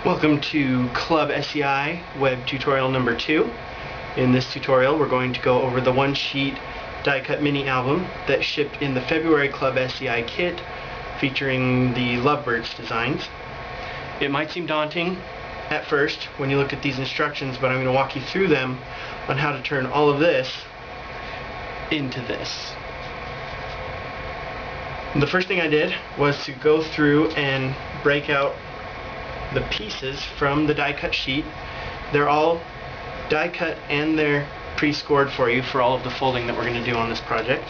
Welcome to Club SEI web tutorial number 2. In this tutorial we're going to go over the one-sheet die-cut mini album that shipped in the February Club SEI kit featuring the Lovebirds designs. It might seem daunting at first when you look at these instructions, but I'm going to walk you through them on how to turn all of this into this. The first thing I did was to go through and break out the pieces from the die-cut sheet. They're all die-cut and they're pre-scored for you for all of the folding that we're going to do on this project.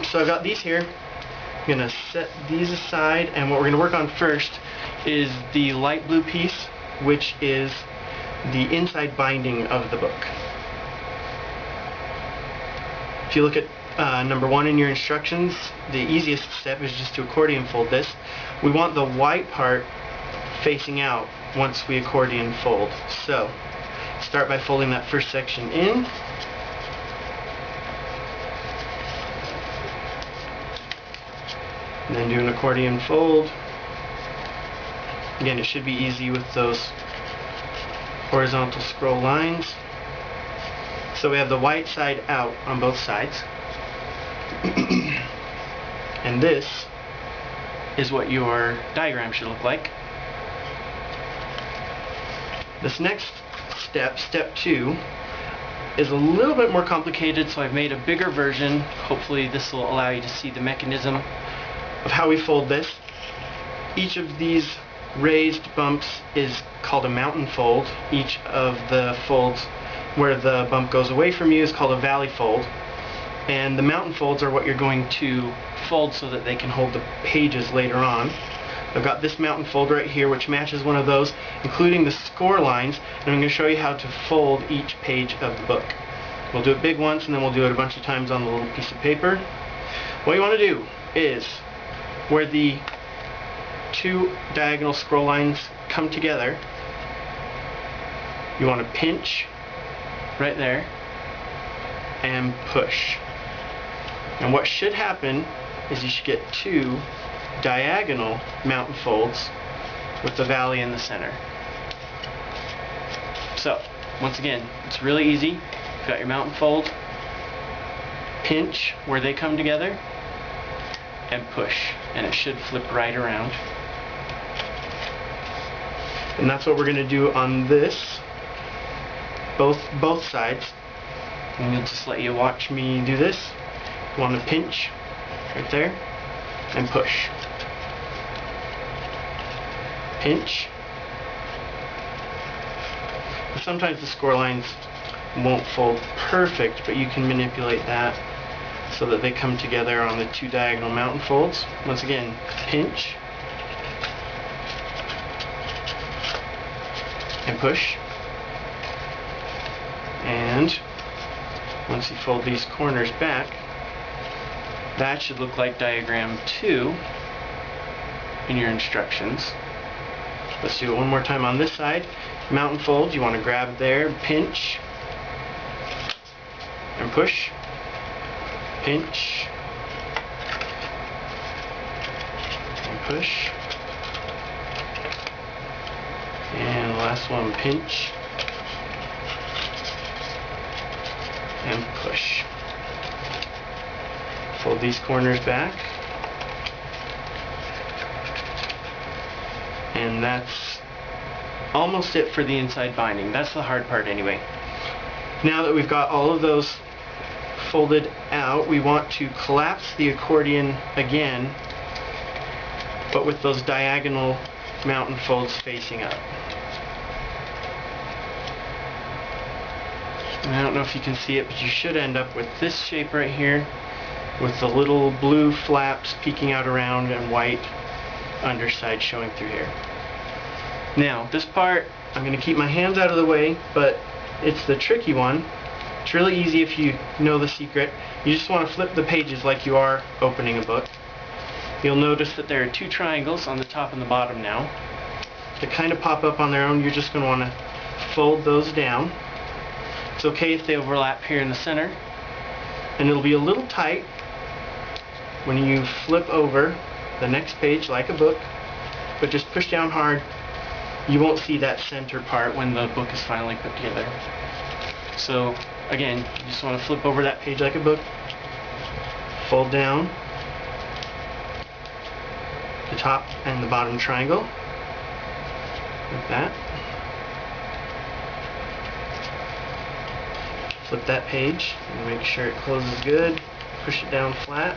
So I've got these here. I'm going to set these aside, and what we're going to work on first is the light blue piece, which is the inside binding of the book. If you look at number 1 in your instructions, the easiest step is just to accordion fold this. We want the white part facing out once we accordion fold. So start by folding that first section in, and then do an accordion fold. Again, it should be easy with those horizontal scroll lines. So we have the white side out on both sides. And this is what your diagram should look like. This next step, step 2, is a little bit more complicated, so I've made a bigger version. Hopefully this will allow you to see the mechanism of how we fold this. Each of these raised bumps is called a mountain fold. Each of the folds where the bump goes away from you is called a valley fold. And the mountain folds are what you're going to fold so that they can hold the pages later on. I've got this mountain fold right here which matches one of those, including the score lines, and I'm going to show you how to fold each page of the book. We'll do it big once and then we'll do it a bunch of times on the little piece of paper. What you want to do is, where the two diagonal scroll lines come together, you want to pinch right there and push. And what should happen is you should get two diagonal mountain folds with the valley in the center. So, once again, it's really easy. You've got your mountain fold, pinch where they come together, and push, and it should flip right around. And that's what we're going to do on this, both sides. And we'll just let you watch me do this. You want to pinch right there and push. Pinch. Sometimes the score lines won't fold perfect, but you can manipulate that so that they come together on the two diagonal mountain folds. Once again, pinch and push. And once you fold these corners back, that should look like diagram 2 in your instructions. Let's do it one more time on this side. Mountain fold, you want to grab there, pinch, and push, pinch, and push, and the last one, pinch, and push. Fold these corners back. And that's almost it for the inside binding. That's the hard part anyway. Now that we've got all of those folded out, we want to collapse the accordion again, but with those diagonal mountain folds facing up. And I don't know if you can see it, but you should end up with this shape right here, with the little blue flaps peeking out around and white underside showing through here. Now, this part, I'm going to keep my hands out of the way, but it's the tricky one. It's really easy if you know the secret. You just want to flip the pages like you are opening a book. You'll notice that there are two triangles on the top and the bottom now. They kind of pop up on their own. You're just going to want to fold those down. It's okay if they overlap here in the center. And it'll be a little tight when you flip over the next page like a book, but just push down hard you won't see that center part when the book is finally put together. So again, you just want to flip over that page like a book, fold down the top and the bottom triangle like that. Flip that page and make sure it closes good. Push it down flat.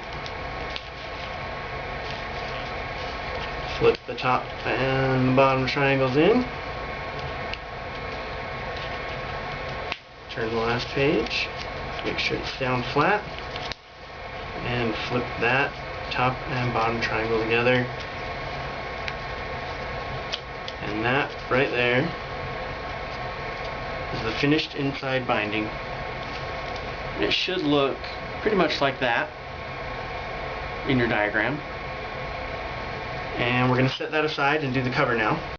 Flip the top and the bottom triangles in. Turn the last page. Make sure it's down flat. And flip that top and bottom triangle together. And that right there is the finished inside binding. It should look pretty much like that in your diagram. And we're going to set that aside and do the cover now.